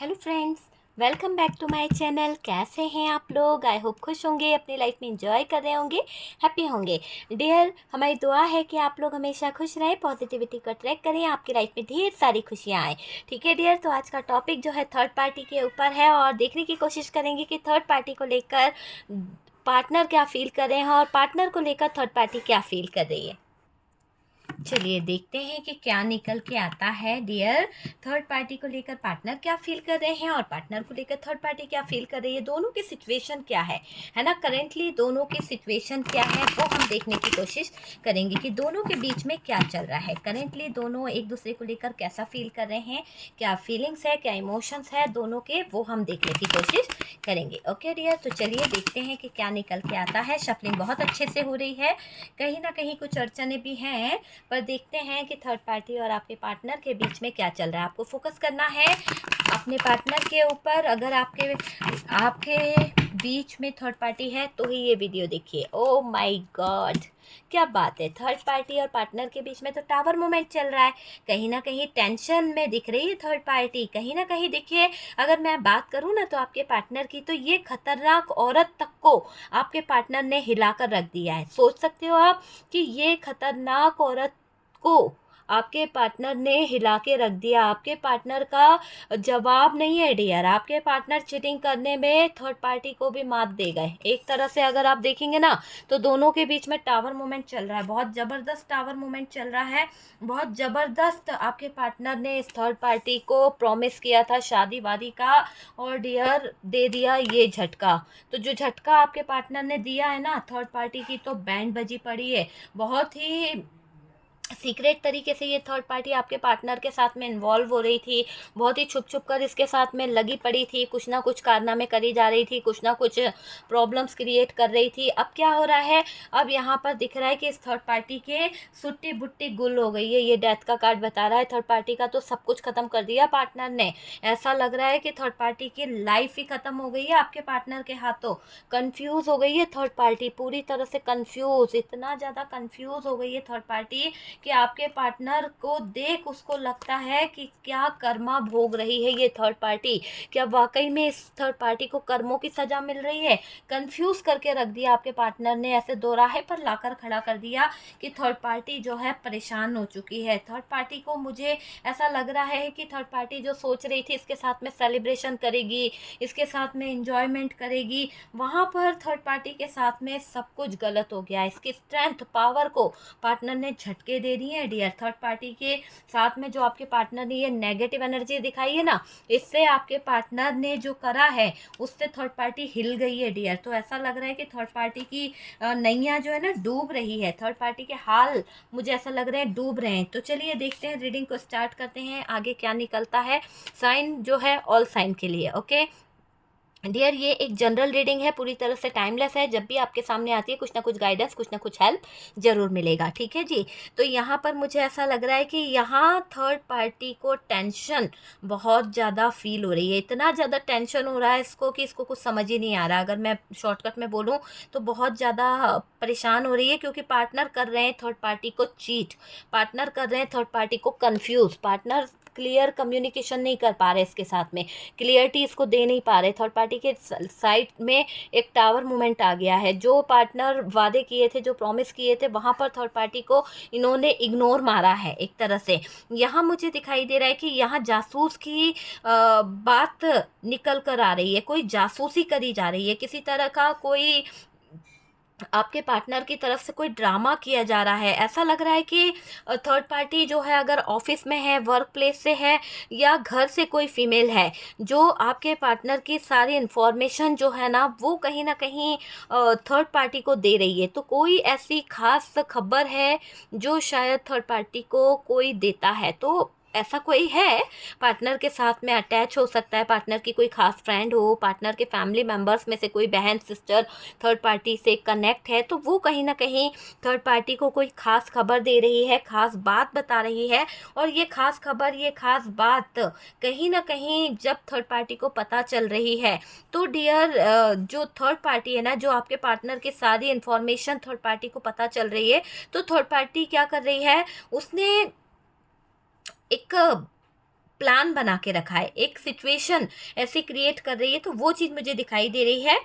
Hello friends, welcome back to my channel. कैसे हैं आप लोग? आई होप खुश होंगे, अपनी लाइफ में एंजॉय कर रहे होंगे, हैप्पी होंगे। डियर, हमारी दुआ है कि आप लोग हमेशा खुश रहें, पॉजिटिविटी को ट्रैक करें, आपकी लाइफ में ढेर सारी खुशियाँ आएँ। ठीक है डियर, तो आज का टॉपिक जो है थर्ड पार्टी के ऊपर है और देखने की कोशिश करेंगे कि थर्ड पार्टी को लेकर पार्टनर क्या फील कर रहे हैं और पार्टनर को लेकर थर्ड पार्टी क्या फील कर रही है। चलिए देखते हैं कि क्या निकल के आता है डियर। थर्ड पार्टी को लेकर पार्टनर क्या फील कर रहे हैं और पार्टनर को लेकर थर्ड पार्टी क्या फील कर रही है, दोनों की सिचुएशन क्या है ना। करेंटली दोनों की सिचुएशन क्या है वो हम देखने की कोशिश करेंगे कि दोनों के बीच में क्या चल रहा है। करेंटली दोनों एक दूसरे को लेकर कैसा फील कर रहे हैं, क्या फीलिंग्स है, क्या इमोशंस है दोनों के, वो हम देखने की कोशिश करेंगे। ओके डियर, तो चलिए देखते हैं कि क्या निकल के आता है। शफलिंग बहुत अच्छे से हो रही है, कहीं ना कहीं कुछ अड़चने भी हैं, पर देखते हैं कि थर्ड पार्टी और आपके पार्टनर के बीच में क्या चल रहा है। आपको फोकस करना है अपने पार्टनर के ऊपर। अगर आपके आपके बीच में थर्ड पार्टी है तो ही ये वीडियो देखिए। ओ माय गॉड, क्या बात है। थर्ड पार्टी और पार्टनर के बीच में तो टावर मोमेंट चल रहा है, कहीं ना कहीं टेंशन में दिख रही है थर्ड पार्टी। कहीं ना कहीं देखिए, अगर मैं बात करूं ना तो आपके पार्टनर की, तो ये खतरनाक औरत तक को आपके पार्टनर ने हिलाकर रख दिया है। सोच सकते हो आप कि ये खतरनाक औरत को आपके पार्टनर ने हिला के रख दिया। आपके पार्टनर का जवाब नहीं है डियर। आपके पार्टनर चीटिंग करने में थर्ड पार्टी को भी मात दे गए। एक तरह से अगर आप देखेंगे ना तो दोनों के बीच में टावर मूवमेंट चल रहा है, बहुत ज़बरदस्त टावर मूवमेंट चल रहा है, बहुत ज़बरदस्त। आपके पार्टनर ने इस थर्ड पार्टी को प्रॉमिस किया था शादी वादी का, और डियर दे दिया ये झटका। तो जो झटका आपके पार्टनर ने दिया है ना, थर्ड पार्टी की तो बैंड बजी पड़ी है। बहुत ही सीक्रेट तरीके से ये थर्ड पार्टी आपके पार्टनर के साथ में इन्वॉल्व हो रही थी, बहुत ही छुप छुप कर इसके साथ में लगी पड़ी थी, कुछ ना कुछ कारनामे करी जा रही थी, कुछ ना कुछ प्रॉब्लम्स क्रिएट कर रही थी। अब क्या हो रहा है, अब यहाँ पर दिख रहा है कि इस थर्ड पार्टी के सुट्टी बुट्टी गुल हो गई है। ये डेथ का कार्ड बता रहा है थर्ड पार्टी का, तो सब कुछ खत्म कर दिया पार्टनर ने। ऐसा लग रहा है कि थर्ड पार्टी की लाइफ ही खत्म हो गई है आपके पार्टनर के हाथों। कंफ्यूज हो गई है थर्ड पार्टी, पूरी तरह से कंफ्यूज, इतना ज़्यादा कंफ्यूज हो गई है थर्ड पार्टी कि आपके पार्टनर को देख उसको लगता है कि क्या कर्मा भोग रही है ये थर्ड पार्टी। क्या वाकई में इस थर्ड पार्टी को कर्मों की सजा मिल रही है? कंफ्यूज करके रख दिया आपके पार्टनर ने, ऐसे दोराहे पर लाकर खड़ा कर दिया कि थर्ड पार्टी जो है परेशान हो चुकी है। थर्ड पार्टी को, मुझे ऐसा लग रहा है कि थर्ड पार्टी जो सोच रही थी इसके साथ में सेलिब्रेशन करेगी, इसके साथ में इंजॉयमेंट करेगी, वहाँ पर थर्ड पार्टी के साथ में सब कुछ गलत हो गया। इसकी स्ट्रेंथ, पावर को पार्टनर ने झटके दे दिए हैं डियर। थर्ड पार्टी के साथ में जो आपके पार्टनर ने ये नेगेटिव एनर्जी दिखाई है ना, इससे आपके पार्टनर ने जो करा है उससे थर्ड पार्टी हिल गई है डियर। तो ऐसा लग रहा है कि थर्ड पार्टी की नैया जो है ना डूब रही है, थर्ड पार्टी के हाल मुझे ऐसा लग रहा है डूब रहे हैं। तो चलिए देखते हैं, रीडिंग को स्टार्ट करते हैं, आगे क्या निकलता है। साइन जो है ऑल साइन के लिए। ओके डियर, ये एक जनरल रीडिंग है, पूरी तरह से टाइमलेस है। जब भी आपके सामने आती है कुछ ना कुछ गाइडेंस, कुछ ना कुछ हेल्प जरूर मिलेगा। ठीक है जी। तो यहाँ पर मुझे ऐसा लग रहा है कि यहाँ थर्ड पार्टी को टेंशन बहुत ज़्यादा फील हो रही है। इतना ज़्यादा टेंशन हो रहा है इसको कि इसको कुछ समझ ही नहीं आ रहा। अगर मैं शॉर्टकट में बोलूँ तो बहुत ज़्यादा परेशान हो रही है, क्योंकि पार्टनर कर रहे हैं थर्ड पार्टी को चीट, पार्टनर कर रहे हैं थर्ड पार्टी को कन्फ्यूज़, पार्टनर क्लियर कम्युनिकेशन नहीं कर पा रहे इसके साथ में, क्लियरिटी इसको दे नहीं पा रहे। थर्ड पार्टी के साइड में एक टावर मूवमेंट आ गया है। जो पार्टनर वादे किए थे, जो प्रॉमिस किए थे, वहाँ पर थर्ड पार्टी को इन्होंने इग्नोर मारा है एक तरह से। यहाँ मुझे दिखाई दे रहा है कि यहाँ जासूस की बात निकल कर आ रही है, कोई जासूसी करी जा रही है, किसी तरह का कोई आपके पार्टनर की तरफ से कोई ड्रामा किया जा रहा है। ऐसा लग रहा है कि थर्ड पार्टी जो है, अगर ऑफिस में है, वर्क प्लेस से है, या घर से कोई फीमेल है, जो आपके पार्टनर की सारी इन्फॉर्मेशन जो है ना वो कहीं ना कहीं थर्ड पार्टी को दे रही है। तो कोई ऐसी खास खबर है जो शायद थर्ड पार्टी को कोई देता है। तो ऐसा कोई है, पार्टनर के साथ में अटैच हो सकता है, पार्टनर की कोई खास फ्रेंड हो, पार्टनर के फैमिली मेम्बर्स में से कोई बहन, सिस्टर थर्ड पार्टी से कनेक्ट है, तो वो कहीं ना कहीं थर्ड पार्टी को कोई खास खबर दे रही है, खास बात बता रही है। और ये खास खबर, ये खास बात कहीं ना कहीं जब थर्ड पार्टी को पता चल रही है, तो डियर जो थर्ड पार्टी है ना, जो आपके पार्टनर की सारी इन्फॉर्मेशन थर्ड पार्टी को पता चल रही है, तो थर्ड पार्टी क्या कर रही है, उसने एक प्लान बना के रखा है, एक सिचुएशन ऐसी क्रिएट कर रही है, तो वो चीज़ मुझे दिखाई दे रही है।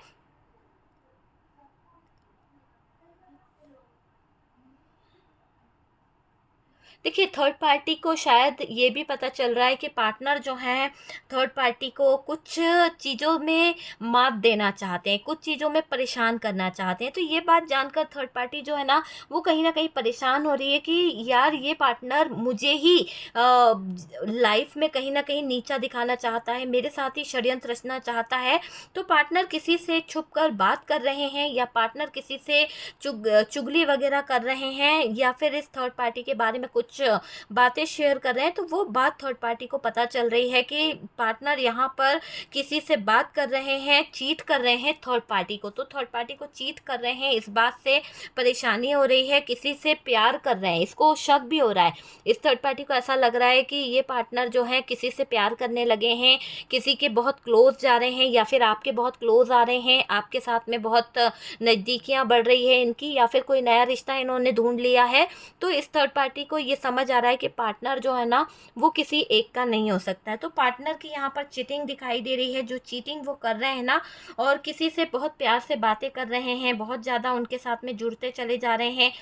देखिए, थर्ड पार्टी को शायद ये भी पता चल रहा है कि पार्टनर जो हैं थर्ड पार्टी को कुछ चीज़ों में मात देना चाहते हैं, कुछ चीज़ों में परेशान करना चाहते हैं। तो ये बात जानकर थर्ड पार्टी जो है ना, वो कहीं न कहीं परेशान हो रही है कि यार ये पार्टनर मुझे ही लाइफ़ में कहीं न कहीं नीचा दिखाना चाहता है, मेरे साथ ही षड्यंत्र रचना चाहता है। तो पार्टनर किसी से छुप कर बात कर रहे हैं, या पार्टनर किसी से चुगली वग़ैरह कर रहे हैं, या फिर इस थर्ड पार्टी के बारे में कुछ बातें शेयर कर रहे हैं। तो वो बात थर्ड पार्टी को पता चल रही है कि पार्टनर यहाँ पर किसी से बात कर रहे हैं, चीट कर रहे हैं थर्ड पार्टी को। तो थर्ड पार्टी को चीट कर रहे हैं, इस बात से परेशानी हो रही है, किसी से प्यार कर रहे हैं, इसको शक भी हो रहा है। इस थर्ड पार्टी को ऐसा लग रहा है कि ये पार्टनर जो है किसी से प्यार करने लगे हैं, किसी के बहुत क्लोज जा रहे हैं, या फिर आपके बहुत क्लोज आ रहे हैं, आपके साथ में बहुत नज़दीकियाँ बढ़ रही है इनकी, या फिर कोई नया रिश्ता इन्होंने ढूंढ लिया है। तो इस थर्ड पार्टी को ये समझ आ रहा है कि पार्टनर जो है ना, वो किसी एक का नहीं हो सकता है। तो पार्टनर की यहाँ पर चीटिंग दिखाई दे रही है, जो चीटिंग वो कर रहे हैं ना, और किसी से बहुत प्यार से बातें कर रहे हैं, बहुत ज़्यादा उनके साथ में जुड़ते चले जा रहे हैं।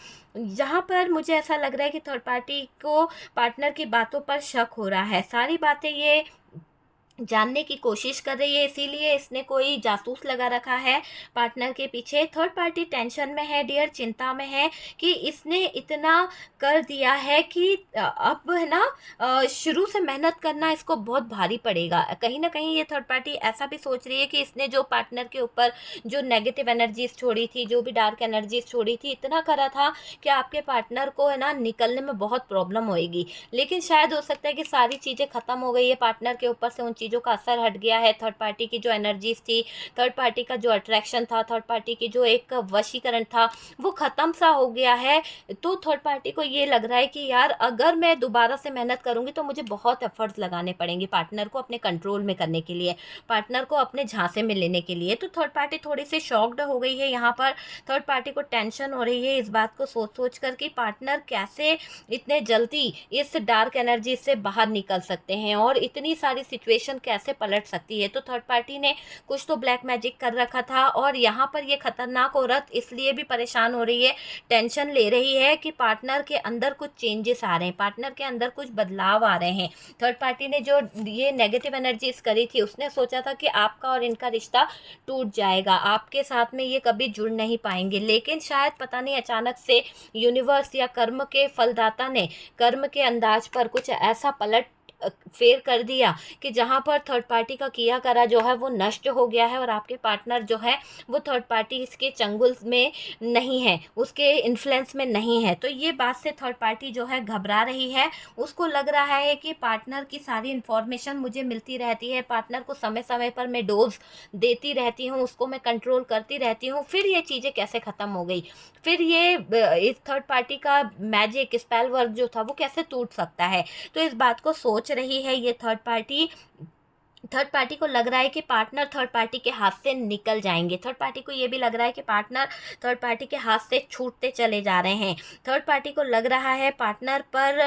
जहाँ पर मुझे ऐसा लग रहा है कि थर्ड पार्टी को पार्टनर की बातों पर शक हो रहा है, सारी बातें ये जानने की कोशिश कर रही है, इसीलिए इसने कोई जासूस लगा रखा है पार्टनर के पीछे। थर्ड पार्टी टेंशन में है डियर, चिंता में है कि इसने इतना कर दिया है कि अब है ना, शुरू से मेहनत करना इसको बहुत भारी पड़ेगा। कहीं ना कहीं ये थर्ड पार्टी ऐसा भी सोच रही है कि इसने जो पार्टनर के ऊपर जो नेगेटिव एनर्जीज छोड़ी थी, जो भी डार्क एनर्जीज छोड़ी थी, इतना करा था कि आपके पार्टनर को है ना निकलने में बहुत प्रॉब्लम होएगी। लेकिन शायद हो सकता है कि सारी चीज़ें ख़त्म हो गई है, पार्टनर के ऊपर से उन चीज़ों का असर हट गया है। थर्ड पार्टी की जो एनर्जीज थी, थर्ड पार्टी का जो अट्रैक्शन था, थर्ड पार्टी की जो एक वशीकरण था, वो ख़त्म सा हो गया है। तो थर्ड पार्टी को ये लग रहा है कि यार अगर मैं दोबारा से मेहनत करूँगी तो मुझे बहुत एफर्ट्स लगाने पड़ेंगे पार्टनर को अपने कंट्रोल में करने के लिए, पार्टनर को अपने झांसे में लेने के लिए। तो थर्ड पार्टी थोड़ी सी शॉक्ड हो गई है यहाँ पर। थर्ड पार्टी को टेंशन हो रही है इस बात को सोच सोच कर कि पार्टनर कैसे इतने जल्दी इस डार्क एनर्जी से बाहर निकल सकते हैं, और इतनी सारी सिचुएशन कैसे पलट सकती है। तो थर्ड पार्टी ने कुछ तो ब्लैक मैजिक कर रखा था, और यहाँ पर ये खतरनाक औरत इसलिए भी परेशान हो रही है, टेंशन ले रही है कि पार्टनर के अंदर कुछ चेंजेस आ रहे हैं, पार्टनर के अंदर कुछ बदलाव आ रहे हैं। थर्ड पार्टी ने जो ये नेगेटिव एनर्जीज करी थी, उसने सोचा था कि आपका और इनका रिश्ता टूट जाएगा, आपके साथ में ये कभी जुड़ नहीं पाएंगे। लेकिन शायद पता नहीं अचानक से यूनिवर्स या कर्म के फलदाता ने कर्म के अंदाज पर कुछ ऐसा पलट फेर कर दिया कि जहाँ पर थर्ड पार्टी का किया करा जो है वो नष्ट हो गया है, और आपके पार्टनर जो है वो थर्ड पार्टी इसके चंगुल में नहीं है, उसके इन्फ्लुएंस में नहीं है। तो ये बात से थर्ड पार्टी जो है घबरा रही है। उसको लग रहा है कि पार्टनर की सारी इन्फॉर्मेशन मुझे मिलती रहती है, पार्टनर को समय समय पर मैं डोज देती रहती हूँ, उसको मैं कंट्रोल करती रहती हूँ, फिर ये चीज़ें कैसे ख़त्म हो गई, फिर ये इस थर्ड पार्टी का मैजिक स्पेल वर्क जो था वो कैसे टूट सकता है। तो इस बात को सोच रही है ये थर्ड पार्टी। थर्ड पार्टी को लग रहा है कि पार्टनर थर्ड पार्टी के हाथ से निकल जाएंगे, थर्ड पार्टी को ये भी लग रहा है कि पार्टनर थर्ड पार्टी के हाथ से छूटते चले जा रहे हैं। थर्ड पार्टी को लग रहा है पार्टनर पर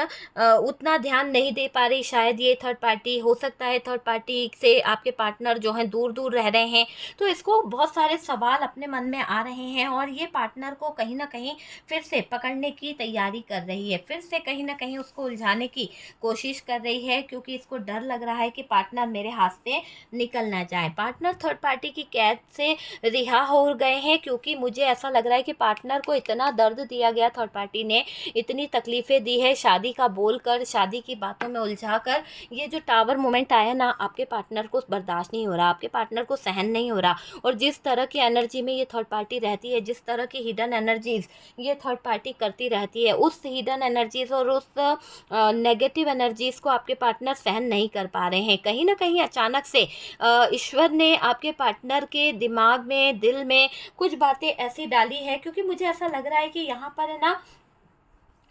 उतना ध्यान नहीं दे पा रही शायद ये थर्ड पार्टी। हो सकता है थर्ड पार्टी से आपके पार्टनर जो हैं दूर दूर रह रहे हैं, तो इसको बहुत सारे सवाल अपने मन में आ रहे हैं, और ये पार्टनर को कहीं ना कहीं फिर से पकड़ने की तैयारी कर रही है, फिर से कहीं ना कहीं उसको उलझाने की कोशिश कर रही है, क्योंकि इसको डर लग रहा है कि पार्टनर मेरे हाथ से निकल ना जाए। पार्टनर थर्ड पार्टी की कैद से रिहा हो गए हैं, क्योंकि मुझे ऐसा लग रहा है कि पार्टनर को इतना दर्द दिया गया, थर्ड पार्टी ने इतनी तकलीफें दी है, शादी का बोलकर, शादी की बातों में उलझाकर। ये जो टावर मोमेंट आया ना, आपके पार्टनर को बर्दाश्त नहीं हो रहा, आपके पार्टनर को सहन नहीं हो रहा। और जिस तरह की एनर्जी में ये थर्ड पार्टी रहती है, जिस तरह की हिडन एनर्जीज ये थर्ड पार्टी करती रहती है, उस हिडन एनर्जीज और उस नेगेटिव एनर्जीज को आपके पार्टनर सहन नहीं कर पा रहे हैं। कहीं ना कहीं अचानक से ईश्वर ने आपके पार्टनर के दिमाग में, दिल में कुछ बातें ऐसी डाली है, क्योंकि मुझे ऐसा लग रहा है कि यहाँ पर है ना,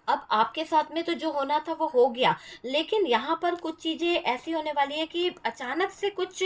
अब आपके साथ में तो जो होना था वो हो गया, लेकिन यहाँ पर कुछ चीज़ें ऐसी होने वाली है कि अचानक से कुछ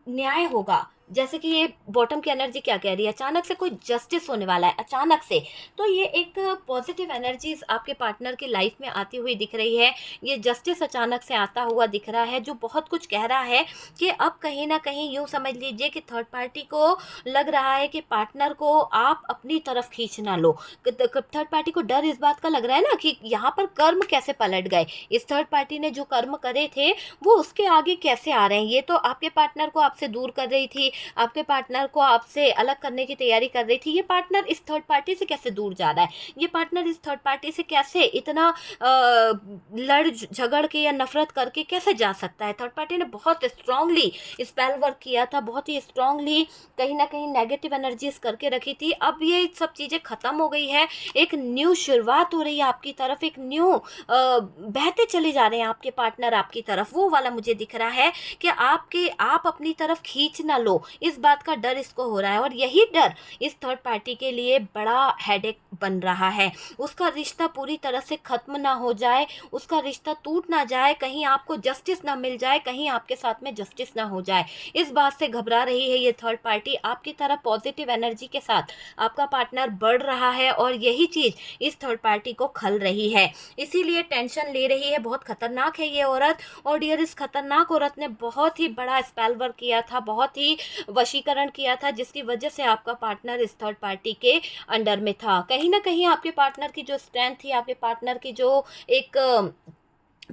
न्याय होगा, जैसे कि ये बॉटम की एनर्जी क्या कह रही है, अचानक से कोई जस्टिस होने वाला है अचानक से, तो ये एक पॉजिटिव एनर्जीज आपके पार्टनर की लाइफ में आती हुई दिख रही है। ये जस्टिस अचानक से आता हुआ दिख रहा है जो बहुत कुछ कह रहा है कि अब कहीं ना कहीं यूँ समझ लीजिए कि थर्ड पार्टी को लग रहा है कि पार्टनर को आप अपनी तरफ खींच ना लो। थर्ड पार्टी को डर इस बात का लग रहा है ना कि यहाँ पर कर्म कैसे पलट गए, इस थर्ड पार्टी ने जो कर्म करे थे वो उसके आगे कैसे आ रहे हैं। ये तो आपके पार्टनर को आपसे दूर कर रही थी, आपके पार्टनर को आपसे अलग करने की तैयारी कर रही थी, ये पार्टनर इस थर्ड पार्टी से कैसे दूर जा रहा है, ये पार्टनर इस थर्ड पार्टी से कैसे इतना लड़ झगड़ के या नफरत करके कैसे जा सकता है। थर्ड पार्टी ने बहुत स्ट्रांगली स्पेल वर्क किया था, बहुत ही स्ट्रांगली कहीं ना कहीं नेगेटिव एनर्जीज करके रखी थी। अब ये सब चीज़ें ख़त्म हो गई है, एक न्यू शुरुआत हो रही है आपकी तरफ, एक न्यू बहते चले जा रहे हैं आपके पार्टनर आपकी तरफ, वो वाला मुझे दिख रहा है कि आप अपनी तरफ खींच ना लो, इस बात का डर इसको हो रहा है। और यही डर इस थर्ड पार्टी के लिए बड़ा हेडेक बन रहा है, उसका रिश्ता पूरी तरह से खत्म ना हो जाए, उसका रिश्ता टूट ना जाए, कहीं आपको जस्टिस ना मिल जाए, कहीं आपके साथ में जस्टिस ना हो जाए, इस बात से घबरा रही है ये थर्ड पार्टी। आपकी तरफ पॉजिटिव एनर्जी के साथ आपका पार्टनर बढ़ रहा है और यही चीज़ इस थर्ड पार्टी को खल रही है, इसीलिए टेंशन ले रही है। बहुत खतरनाक है ये औरत, और डियर इस खतरनाक औरत ने बहुत ही बड़ा स्पेल वर्क किया था, बहुत ही वशीकरण किया था, जिसकी वजह से आपका पार्टनर इस थर्ड पार्टी के अंडर में था। कहीं ना कहीं आपके पार्टनर की जो स्ट्रेंथ थी, आपके पार्टनर की जो एक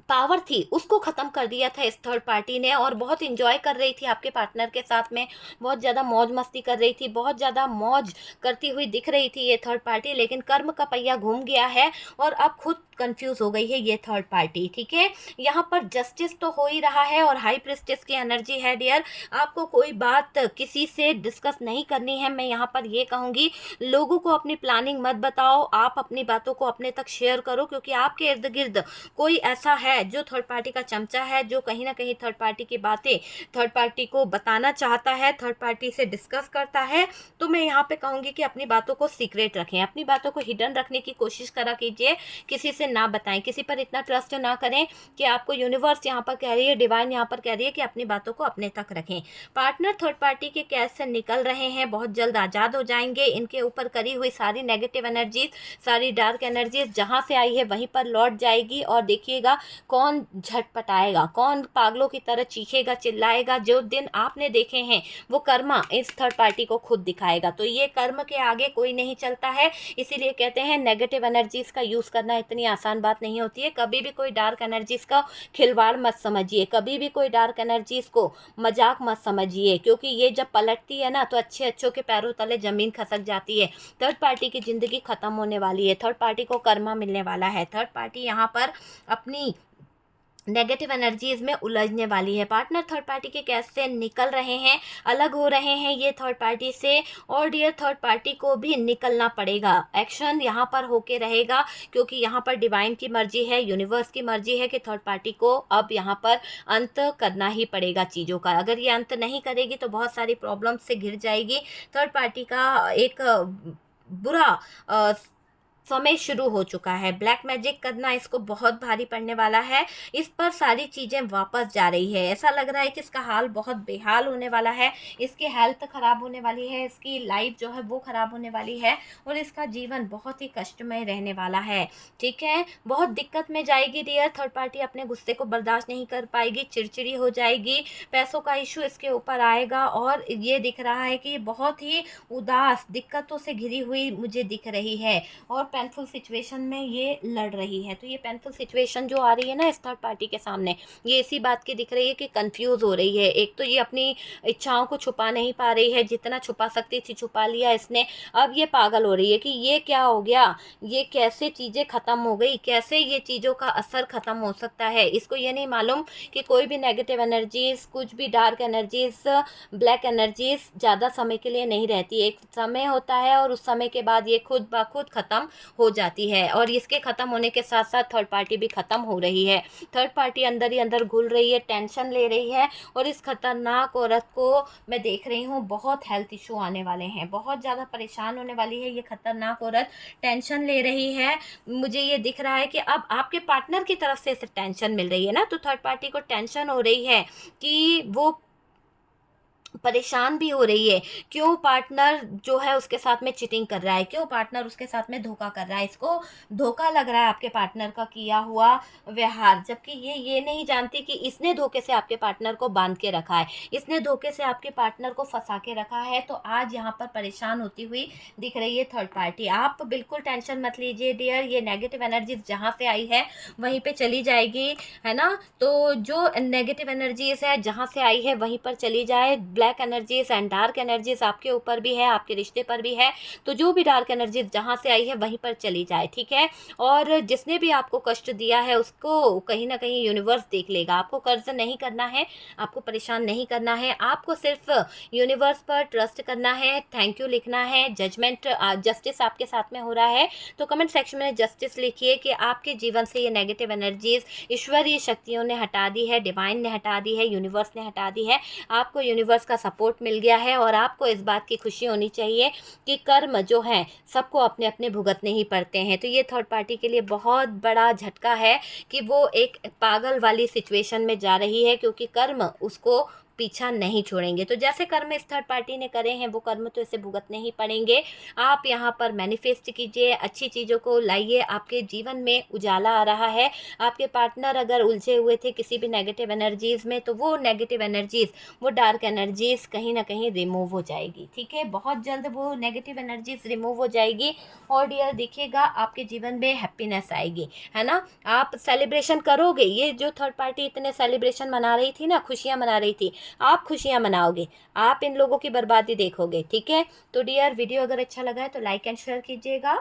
पावर थी, उसको ख़त्म कर दिया था इस थर्ड पार्टी ने, और बहुत इंजॉय कर रही थी आपके पार्टनर के साथ में, बहुत ज़्यादा मौज मस्ती कर रही थी, बहुत ज़्यादा मौज करती हुई दिख रही थी ये थर्ड पार्टी। लेकिन कर्म का पहिया घूम गया है और अब खुद कंफ्यूज हो गई है ये थर्ड पार्टी, ठीक है। यहाँ पर जस्टिस तो हो ही रहा है और हाई प्रिस्टेस की एनर्जी है डियर, आपको कोई बात किसी से डिस्कस नहीं करनी है। मैं यहाँ पर ये कहूँगी, लोगों को अपनी प्लानिंग मत बताओ, आप अपनी बातों को अपने तक शेयर करो, क्योंकि आपके इर्द गिर्द कोई ऐसा है जो थर्ड पार्टी का चमचा है, जो कहीं ना कहीं थर्ड पार्टी की बातें थर्ड पार्टी को बताना चाहता है, थर्ड पार्टी से डिस्कस करता है। तो मैं यहाँ पे कहूँगी कि अपनी बातों को सीक्रेट रखें, अपनी बातों को हिडन रखने की कोशिश करा कीजिए, किसी से ना बताएं, किसी पर इतना ट्रस्ट ना करें कि आपको यूनिवर्स यहाँ पर कह रही है, डिवाइन यहाँ पर कह रही है कि अपनी बातों को अपने तक रखें। पार्टनर थर्ड पार्टी के कैद से निकल रहे हैं, बहुत जल्द आज़ाद हो जाएंगे। इनके ऊपर करी हुई सारी नेगेटिव एनर्जीज, सारी डार्क एनर्जीज जहाँ से आई है वहीं पर लौट जाएगी। और देखिएगा कौन झटपटाएगा, कौन पागलों की तरह चीखेगा चिल्लाएगा, जो दिन आपने देखे हैं वो कर्मा इस थर्ड पार्टी को खुद दिखाएगा। तो ये कर्म के आगे कोई नहीं चलता है, इसीलिए कहते हैं नेगेटिव एनर्जीज का यूज़ करना इतनी आसान बात नहीं होती है। कभी भी कोई डार्क एनर्जीज का खिलवाड़ मत समझिए, कभी भी कोई डार्क एनर्जीज को मजाक मत समझिए, क्योंकि ये जब पलटती है ना तो अच्छे अच्छों के पैरों तले जमीन खसक जाती है। थर्ड पार्टी की जिंदगी खत्म होने वाली है, थर्ड पार्टी को कर्मा मिलने वाला है, थर्ड पार्टी यहाँ पर अपनी नेगेटिव एनर्जीज में उलझने वाली है। पार्टनर थर्ड पार्टी के कैद से निकल रहे हैं, अलग हो रहे हैं ये थर्ड पार्टी से, और डियर थर्ड पार्टी को भी निकलना पड़ेगा, एक्शन यहाँ पर होके रहेगा, क्योंकि यहाँ पर डिवाइन की मर्जी है, यूनिवर्स की मर्जी है कि थर्ड पार्टी को अब यहाँ पर अंत करना ही पड़ेगा चीज़ों का। अगर ये अंत नहीं करेगी तो बहुत सारी प्रॉब्लम से घिर जाएगी। थर्ड पार्टी का एक बुरा समय शुरू हो चुका है, ब्लैक मैजिक करना इसको बहुत भारी पड़ने वाला है, इस पर सारी चीज़ें वापस जा रही है। ऐसा लग रहा है कि इसका हाल बहुत बेहाल होने वाला है, इसकी हेल्थ ख़राब होने वाली है, इसकी लाइफ जो है वो ख़राब होने वाली है, और इसका जीवन बहुत ही कष्टमय रहने वाला है, ठीक है। बहुत दिक्कत में जाएगी डियर, थर्ड पार्टी अपने गुस्से को बर्दाश्त नहीं कर पाएगी, चिड़चिड़ी हो जाएगी, पैसों का इशू इसके ऊपर आएगा, और ये दिख रहा है कि बहुत ही उदास दिक्कतों से घिरी हुई मुझे दिख रही है, और पेनफुल सिचुएशन में ये लड़ रही है। तो ये पेनफुल सिचुएशन जो आ रही है ना इस थर्ड पार्टी के सामने, ये इसी बात की दिख रही है कि कंफ्यूज हो रही है। एक तो ये अपनी इच्छाओं को छुपा नहीं पा रही है, जितना छुपा सकती थी छुपा लिया इसने, अब ये पागल हो रही है कि ये क्या हो गया, ये कैसे चीज़ें ख़त्म हो गई, कैसे ये चीज़ों का असर ख़त्म हो सकता है। इसको ये नहीं मालूम कि कोई भी नेगेटिव एनर्जीज, कुछ भी डार्क एनर्जीज, ब्लैक एनर्जीज ज़्यादा समय के लिए नहीं रहती, एक समय होता है और उस समय के बाद ये खुद ब खुद ख़त्म हो जाती है। और इसके ख़त्म होने के साथ साथ थर्ड पार्टी भी ख़त्म हो रही है, थर्ड पार्टी अंदर ही अंदर घुल रही है, टेंशन ले रही है, और इस खतरनाक औरत को मैं देख रही हूँ बहुत हेल्थ इशू आने वाले हैं, बहुत ज़्यादा परेशान होने वाली है ये खतरनाक औरत, टेंशन ले रही है। मुझे ये दिख रहा है कि अब आपके पार्टनर की तरफ से इसे टेंशन मिल रही है ना, तो थर्ड पार्टी को टेंशन हो रही है कि वो परेशान भी हो रही है, क्यों पार्टनर जो है उसके साथ में चीटिंग कर रहा है, क्यों पार्टनर उसके साथ में धोखा कर रहा है, इसको धोखा लग रहा है आपके पार्टनर का किया हुआ व्यवहार, जबकि ये नहीं जानती कि इसने धोखे से आपके पार्टनर को बांध के रखा है, इसने धोखे से आपके पार्टनर को फंसा के रखा है। तो आज यहाँ पर परेशान होती हुई दिख रही है थर्ड पार्टी। आप बिल्कुल टेंशन मत लीजिए डियर, ये नेगेटिव एनर्जी जहाँ से आई है वहीं पे चली जाएगी, है ना। तो जो नेगेटिव एनर्जीज है जहाँ से आई है वहीं पर चली जाए। Black energies and dark energies आपके ऊपर भी है, आपके रिश्ते पर भी है, तो जो भी डार्क एनर्जीज जहाँ से आई है वहीं पर चली जाए, ठीक है। और जिसने भी आपको कष्ट दिया है उसको कहीं ना कहीं यूनिवर्स देख लेगा। आपको कर्ज नहीं करना है, आपको परेशान नहीं करना है, आपको सिर्फ यूनिवर्स पर ट्रस्ट करना है, थैंक यू लिखना है। जजमेंट जस्टिस आपके साथ में हो रहा है, तो कमेंट सेक्शन में जस्टिस लिखिए कि आपके जीवन से ये नेगेटिव एनर्जीज ईश्वरीय शक्तियों ने हटा दी है, डिवाइन ने हटा दी है, यूनिवर्स ने हटा दी है। आपको यूनिवर्स का सपोर्ट मिल गया है और आपको इस बात की खुशी होनी चाहिए कि कर्म जो है सबको अपने अपने भुगतने ही पड़ते हैं। तो ये थर्ड पार्टी के लिए बहुत बड़ा झटका है कि वो एक पागल वाली सिचुएशन में जा रही है, क्योंकि कर्म उसको पीछा नहीं छोड़ेंगे। तो जैसे कर्म इस थर्ड पार्टी ने करे हैं वो कर्म तो इसे भुगतने ही पड़ेंगे। आप यहाँ पर मैनिफेस्ट कीजिए, अच्छी चीज़ों को लाइए, आपके जीवन में उजाला आ रहा है। आपके पार्टनर अगर उलझे हुए थे किसी भी नेगेटिव एनर्जीज़ में, तो वो नेगेटिव एनर्जीज़, वो डार्क एनर्जीज़ कहीं ना कहीं रिमूव हो जाएगी, ठीक है। बहुत जल्द वो नेगेटिव एनर्जीज़ रिमूव हो जाएगी और डियर देखिएगा आपके जीवन में हैप्पीनेस आएगी, है ना। आप सेलिब्रेशन करोगे, ये जो थर्ड पार्टी इतने सेलिब्रेशन मना रही थी ना, खुशियाँ मना रही थी, आप खुशियाँ मनाओगे, आप इन लोगों की बर्बादी देखोगे, ठीक है। तो डियर वीडियो अगर अच्छा लगा है तो लाइक एंड शेयर कीजिएगा।